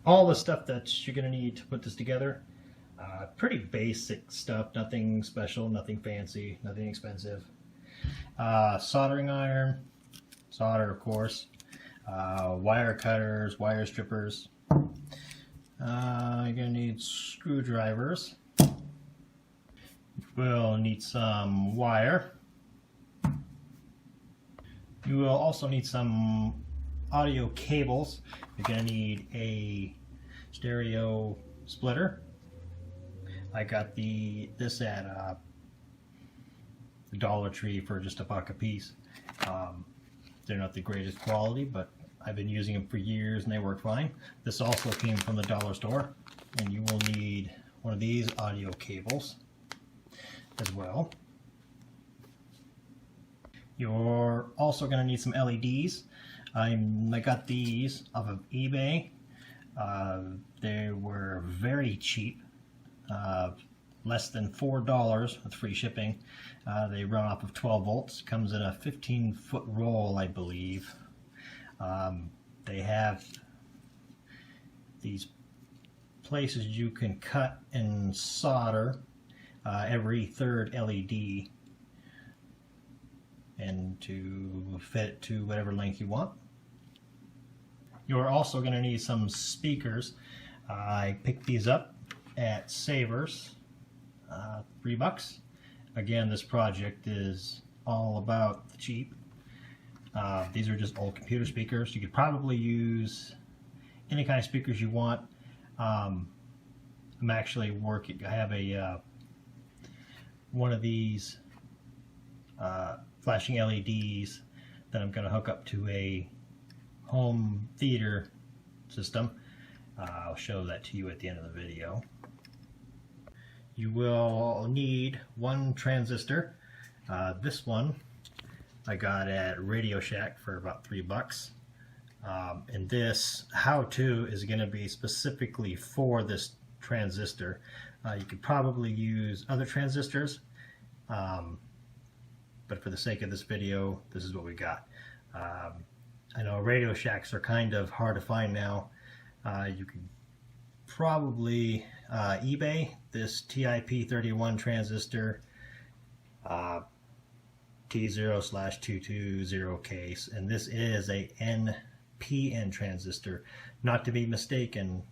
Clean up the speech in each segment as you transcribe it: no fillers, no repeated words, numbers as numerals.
all the stuff that you're going to need to put this together. Pretty basic stuff, nothing special, nothing fancy, nothing expensive. Soldering iron, solder of course, wire cutters, wire strippers. You're going to need screwdrivers. We'll need some wire. You will also need some audio cables. You're going to need a stereo splitter. I got this at the Dollar Tree for just $1 a piece. They're not the greatest quality, but I've been using them for years and they work fine. This also came from the dollar store, and you will need one of these audio cables as well. You're also going to need some LEDs. I got these off of eBay. They were very cheap, less than $4 with free shipping. They run off of 12 volts. Comes in a 15-foot roll, I believe. They have these places you can cut and solder every third LED, and to fit it to whatever length you want. You're also going to need some speakers. I picked these up at Savers, $3. Again, this project is all about the cheap. These are just old computer speakers. You could probably use any kind of speakers you want. I'm actually working. I have a one of these flashing LEDs that I'm going to hook up to a home theater system. I'll show that to you at the end of the video. You will need one transistor. This one I got at Radio Shack for about $3. And this how-to is going to be specifically for this transistor. You could probably use other transistors, but for the sake of this video, this is what we got. I know Radio Shacks are kind of hard to find now. You could probably eBay this TIP31 transistor, T0/220 case, and this is a NPN transistor, not to be mistaken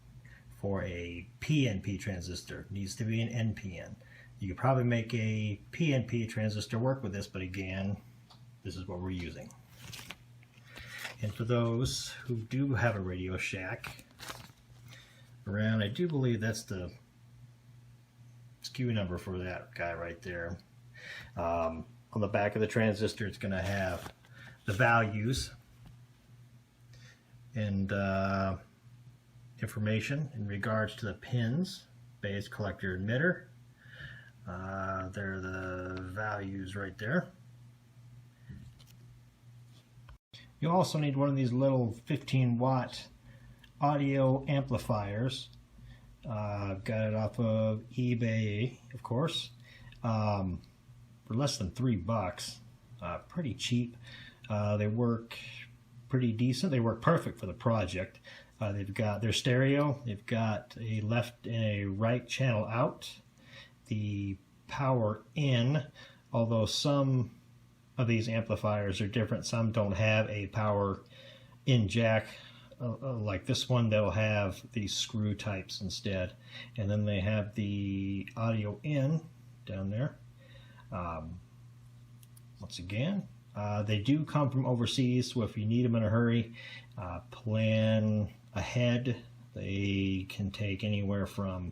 for a PNP transistor. It needs to be an NPN. You could probably make a PNP transistor work with this, but again, this is what we're using. And for those who do have a Radio Shack around, I do believe that's the SKU number for that guy right there. On the back of the transistor, it's going to have the values and information in regards to the pins, base, collector, emitter. There are the values right there. You also need one of these little 15-watt audio amplifiers. Got it off of eBay, of course, for less than $3. Pretty cheap. They work pretty decent. They work perfect for the project. They've got their stereo. They've got a left and a right channel out. The power in, although some of these amplifiers are different. Some don't have a power in jack. Like this one, they'll have these screw types instead, and then they have the audio in down there. Once again, they do come from overseas, so if you need them in a hurry, plan ahead. They can take anywhere from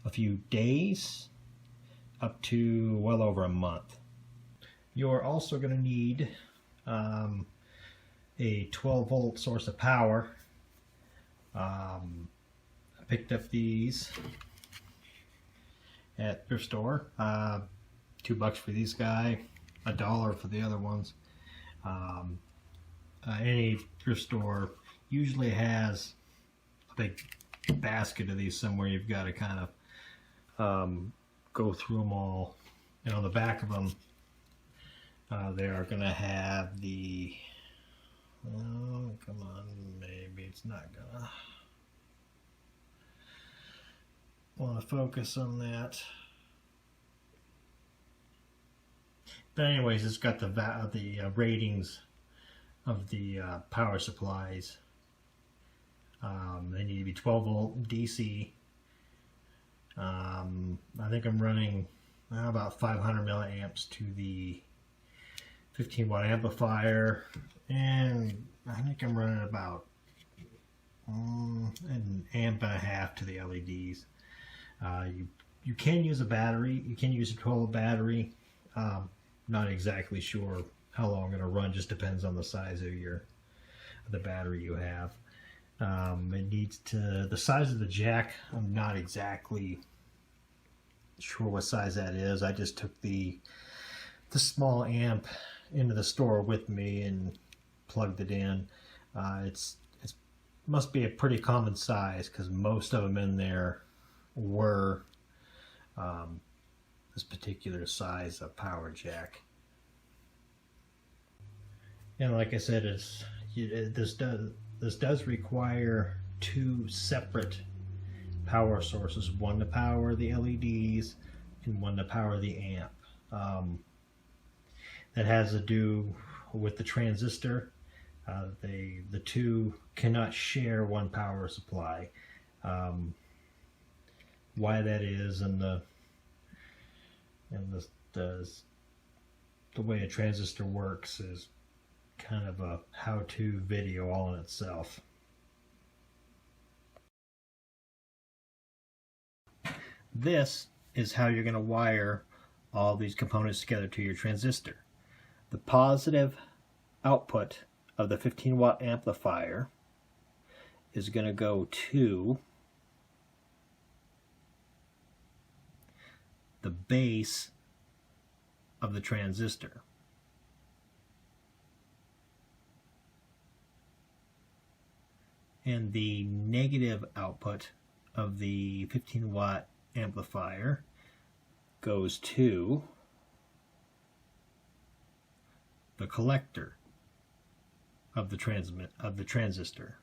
a few days up to well over a month. You're also going to need a 12-volt source of power. I picked up these at thrift store. $2 for these guy, $1 for the other ones. Any thrift store usually has a big basket of these somewhere. You've got to kind of go through them all. And on the back of them, they are going to have the, oh, come on, maybe it's not gonna. want to focus on that. But anyways, it's got the ratings of the power supplies. They need to be 12 volt DC. I think I'm running about 500 milliamps to the 15 watt amplifier, and I think I'm running about an amp and a half to the LEDs. You can use a battery. You can use a 12 battery. Not exactly sure how long it'll run. Just depends on the size of the battery you have. It needs to, the size of the jack, I'm not exactly sure what size that is. I just took the small amp into the store with me and plugged it in. It's must be a pretty common size because most of them in there were this particular size of power jack. And like I said, this does require two separate power sources, one to power the LEDs and one to power the amp. That has to do with the transistor. The two cannot share one power supply. Why that is, and the way a transistor works is kind of a how-to video all in itself. This is how you're going to wire all these components together to your transistor. The positive output of the 15 watt amplifier is going to go to the base of the transistor. And the negative output of the 15 watt amplifier goes to the collector of the transistor.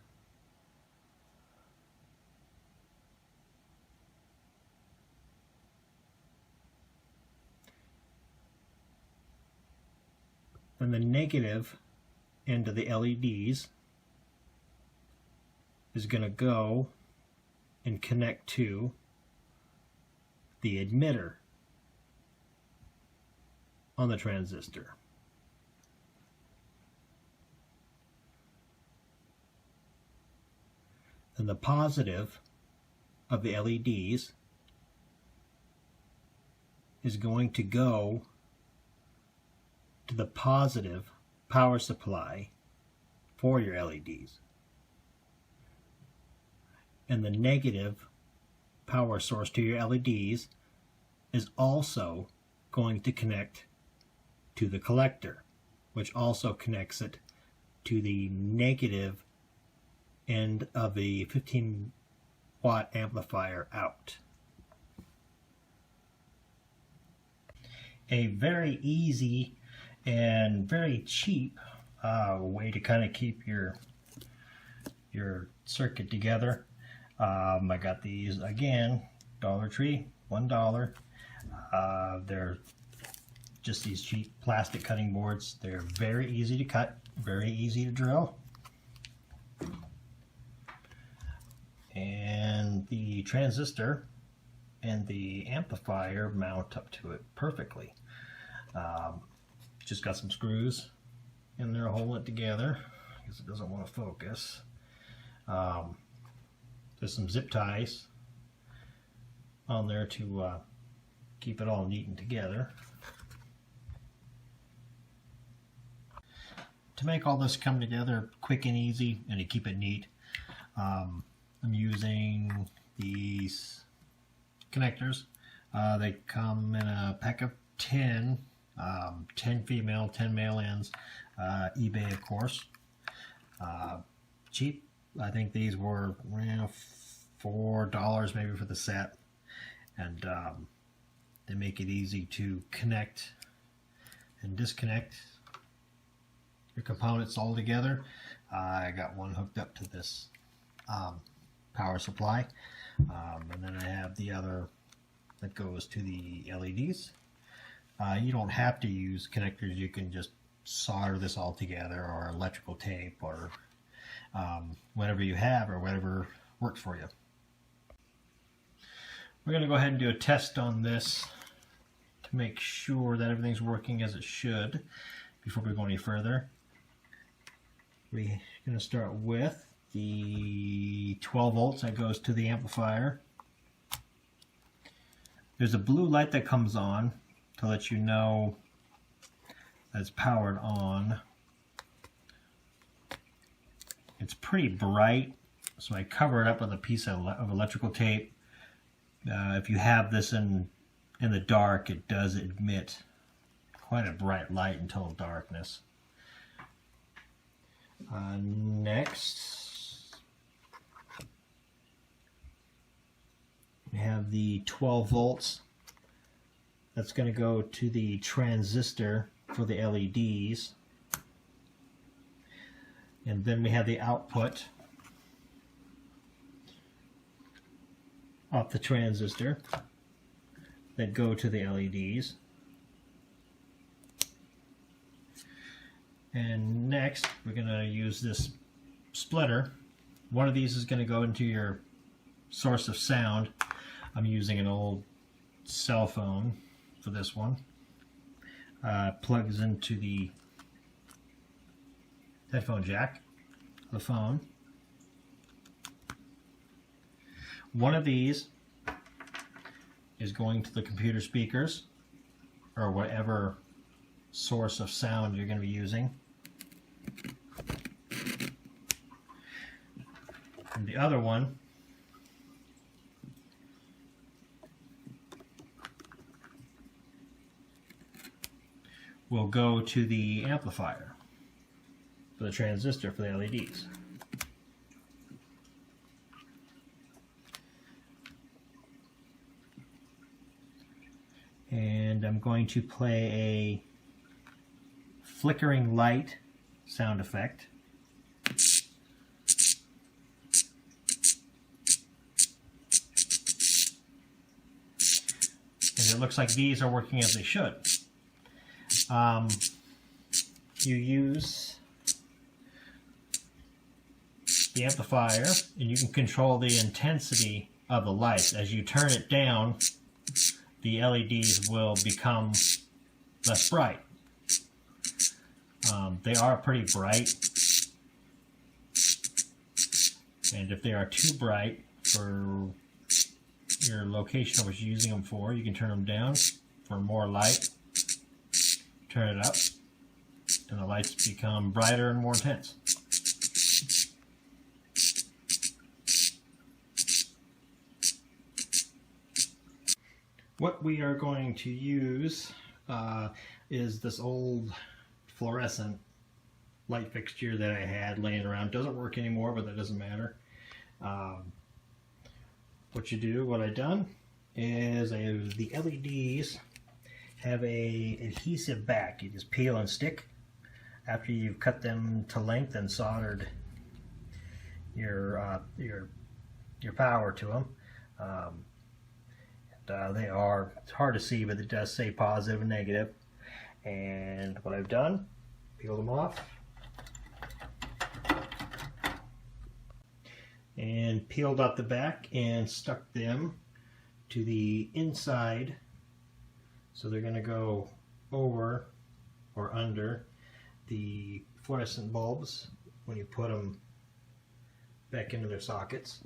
Then the negative end of the LEDs is going to go and connect to the emitter on the transistor. Then the positive of the LEDs is going to go to the positive power supply for your LEDs. And the negative power source to your LEDs is also going to connect to the collector, which also connects it to the negative end of the 15 watt amplifier out. A very easy and very cheap way to kind of keep your circuit together. I got these again, Dollar Tree, $1. They're just these cheap plastic cutting boards. They're very easy to cut, very easy to drill. And the transistor and the amplifier mount up to it perfectly. Just got some screws in there holding it together because it doesn't want to focus. There's some zip ties on there to keep it all neat and together. To make all this come together quick and easy and to keep it neat, I'm using these connectors. They come in a pack of 10, 10 female, 10 male ends, eBay of course. Cheap. I think these were $4 maybe for the set, and they make it easy to connect and disconnect your components all together. I got one hooked up to this power supply. And then I have the other that goes to the LEDs. You don't have to use connectors. You can just solder this all together, or electrical tape, or whatever you have, or whatever works for you. We're going to go ahead and do a test on this to make sure that everything's working as it should before we go any further. We're going to start with the 12 volts that goes to the amplifier. There's a blue light that comes on to let you know that it's powered on. It's pretty bright, so I cover it up with a piece of electrical tape. If you have this in the dark, it does emit quite a bright light until darkness. Next, we have the 12 volts. That's going to go to the transistor for the LEDs. And then we have the output off the transistor that go to the LEDs. And next, we're going to use this splitter. One of these is going to go into your source of sound. I'm using an old cell phone for this one. Plugs into the headphone jack of the phone. One of these is going to the computer speakers, or whatever source of sound you're going to be using. And the other one will go to the amplifier for the transistor for the LEDs. And I'm going to play a flickering light sound effect. And it looks like these are working as they should. You use the amplifier, and you can control the intensity of the light. As you turn it down, the LEDs will become less bright. They are pretty bright, and if they are too bright for your location of what you're using them for, you can turn them down for more light, turn it up, and the lights become brighter and more intense. What we are going to use is this old fluorescent light fixture that I had laying around. Doesn't work anymore, but that doesn't matter. What I done is the LEDs have a adhesive back. You just peel and stick after you've cut them to length and soldered your power to them. They are, it's hard to see, but it does say positive and negative. And what I've done, peel them off and peeled out the back and stuck them to the inside, so they're going to go over or under the fluorescent bulbs when you put them back into their sockets.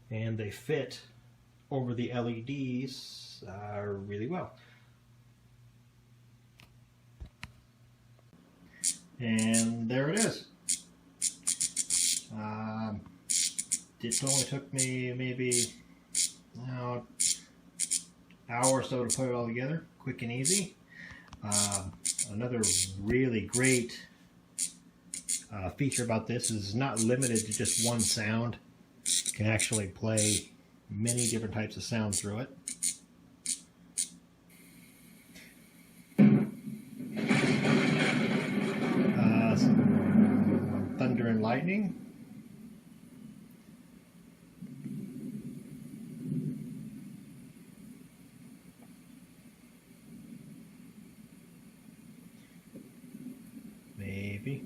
And they fit over the LEDs really well. And there it is. It only took me maybe an hour or so to put it all together, quick and easy. Another really great feature about this is it's not limited to just one sound. You can actually play many different types of sound through it. some thunder and lightning. Maybe.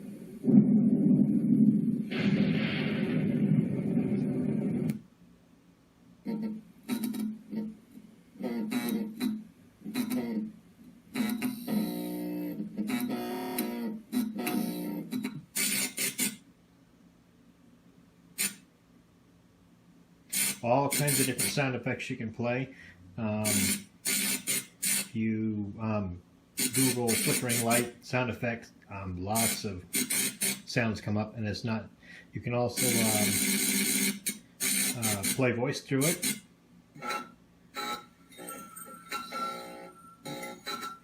All kinds of different sound effects you can play. If you Google flickering light sound effects, lots of sounds come up, and it's not. You can also play voice through it,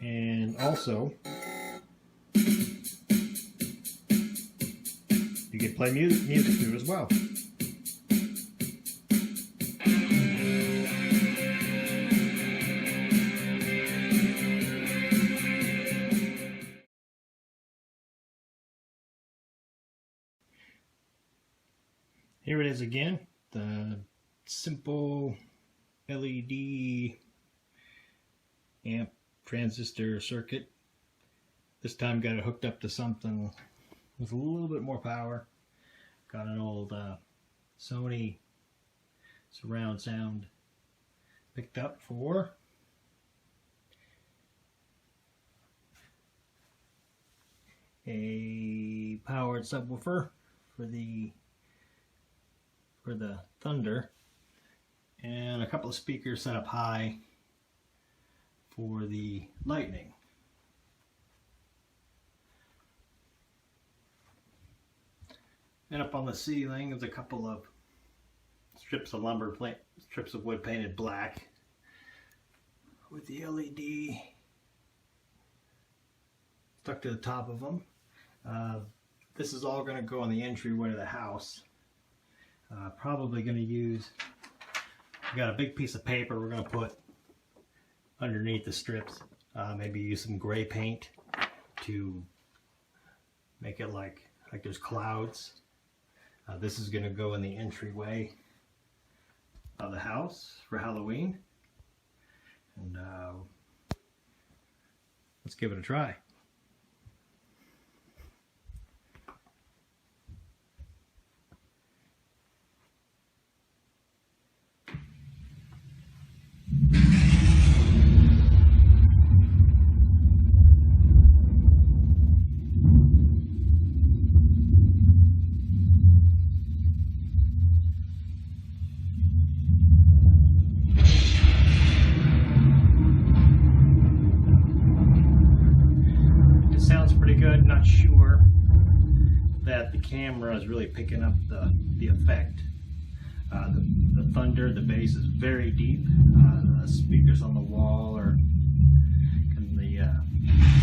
and also you can play music through it as well. Here it is again, the simple LED amp transistor circuit. This time got it hooked up to something with a little bit more power. Got an old Sony surround sound picked up for a powered subwoofer for the thunder, and a couple of speakers set up high for the lightning. And up on the ceiling is a couple of strips of strips of wood painted black with the LED stuck to the top of them. This is all going to go on the entryway to the house. Probably going to use, we got a big piece of paper we're going to put underneath the strips. Maybe use some gray paint to make it like there's clouds. This is going to go in the entryway of the house for Halloween. And let's give it a try. Good. Not sure that the camera is really picking up the effect. The thunder, the bass is very deep. The speakers on the wall are, and the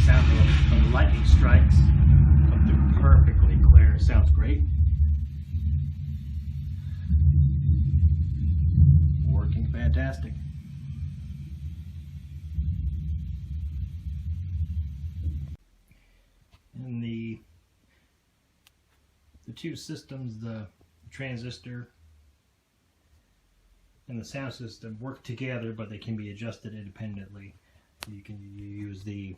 sound of the lightning strikes come through perfectly clear. It sounds great. Working fantastic. And the two systems, the transistor and the sound system, work together, but they can be adjusted independently. You can use the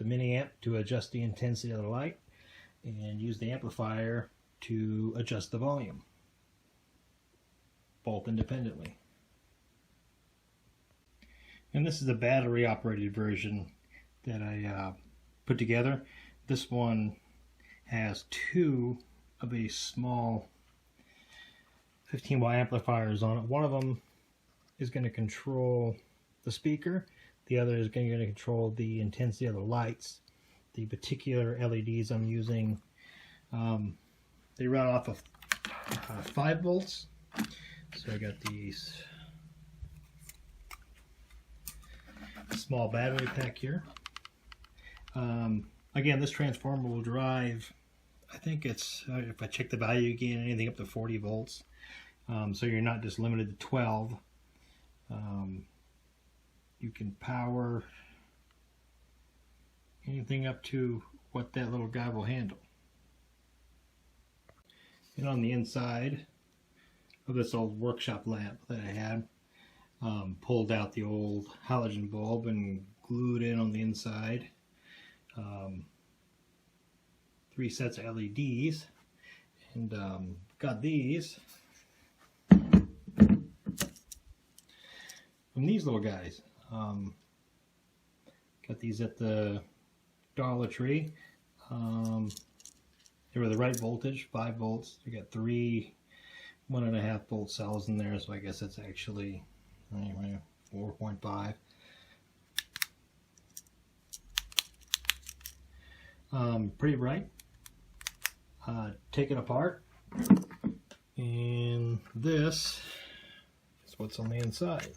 mini amp to adjust the intensity of the light, and use the amplifier to adjust the volume, both independently. And this is a battery operated version that I put together. This one has two of these small 15-watt amplifiers on it. One of them is going to control the speaker. The other is going to control the intensity of the lights. The particular LEDs I'm using, they run off of 5 volts. So I got these small battery pack here. Again, this transformer will drive, I think it's, if I check the value again, anything up to 40 volts. So you're not just limited to 12. You can power anything up to what that little guy will handle. And on the inside of this old workshop lamp that I had, pulled out the old halogen bulb and glued in on the inside 3 sets of LEDs, and got these from these little guys. Got these at the Dollar Tree. They were the right voltage, 5 volts. You got 3 1.5 volt cells in there, so I guess that's actually anyway 4.5. Pretty bright. Take it apart, and this is what's on the inside.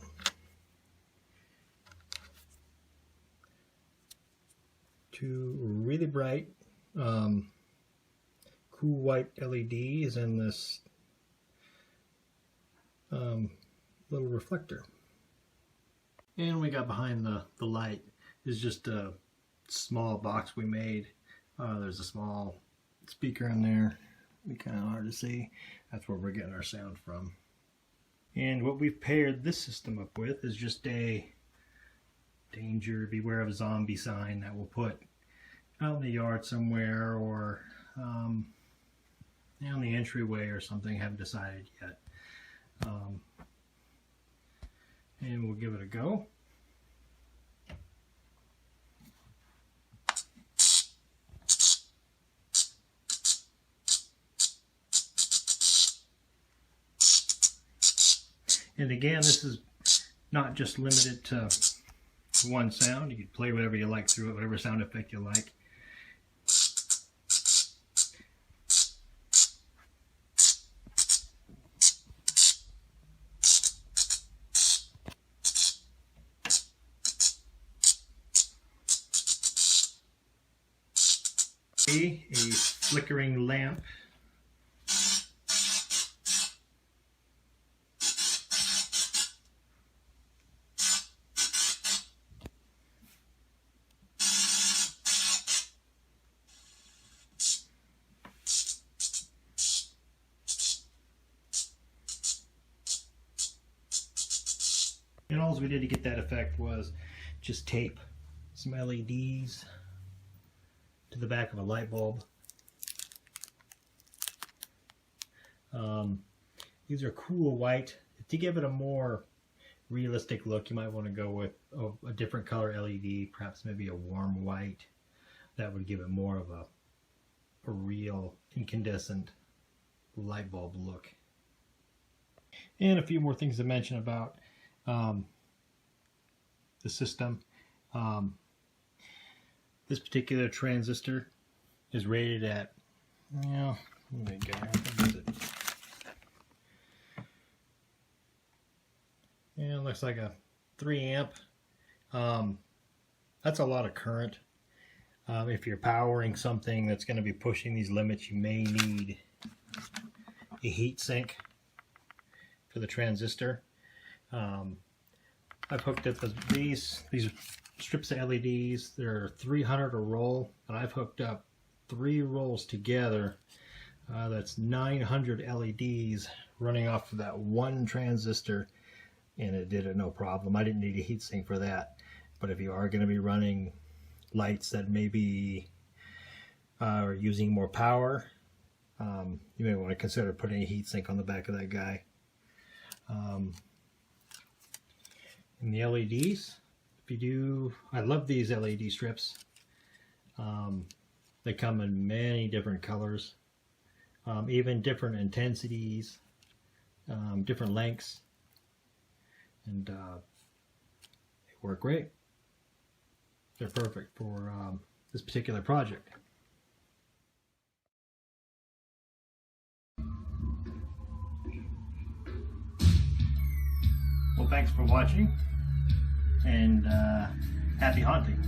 2 really bright cool white LEDs and this little reflector. And we got behind the light is just a small box we made. There's a small speaker in there. It's kind of hard to see. That's where we're getting our sound from. And what we've paired this system up with is just a danger, beware of a zombie sign that we'll put out in the yard somewhere, or on the entryway or something. Haven't decided yet. And we'll give it a go. And again, this is not just limited to one sound. You can play whatever you like through it, whatever sound effect you like. A flickering lamp. And all we did to get that effect was just tape some LEDs to the back of a light bulb. These are cool white. To give it a more realistic look, you might want to go with a different color LED, perhaps maybe a warm white. That would give it more of a real incandescent light bulb look. And a few more things to mention about the system. This particular transistor is rated at, what is it? Yeah, it looks like a 3 amp. That's a lot of current. If you're powering something that's going to be pushing these limits, you may need a heat sink for the transistor. I've hooked up these strips of LEDs. They're 300 a roll, and I've hooked up 3 rolls together. That's 900 LEDs running off of that one transistor, and it did it no problem. I didn't need a heatsink for that. But if you are going to be running lights that maybe are using more power, you may want to consider putting a heatsink on the back of that guy. And the LEDs, if you do, I love these LED strips. They come in many different colors, even different intensities, different lengths, and they work great. They're perfect for this particular project. Well, thanks for watching, and happy haunting.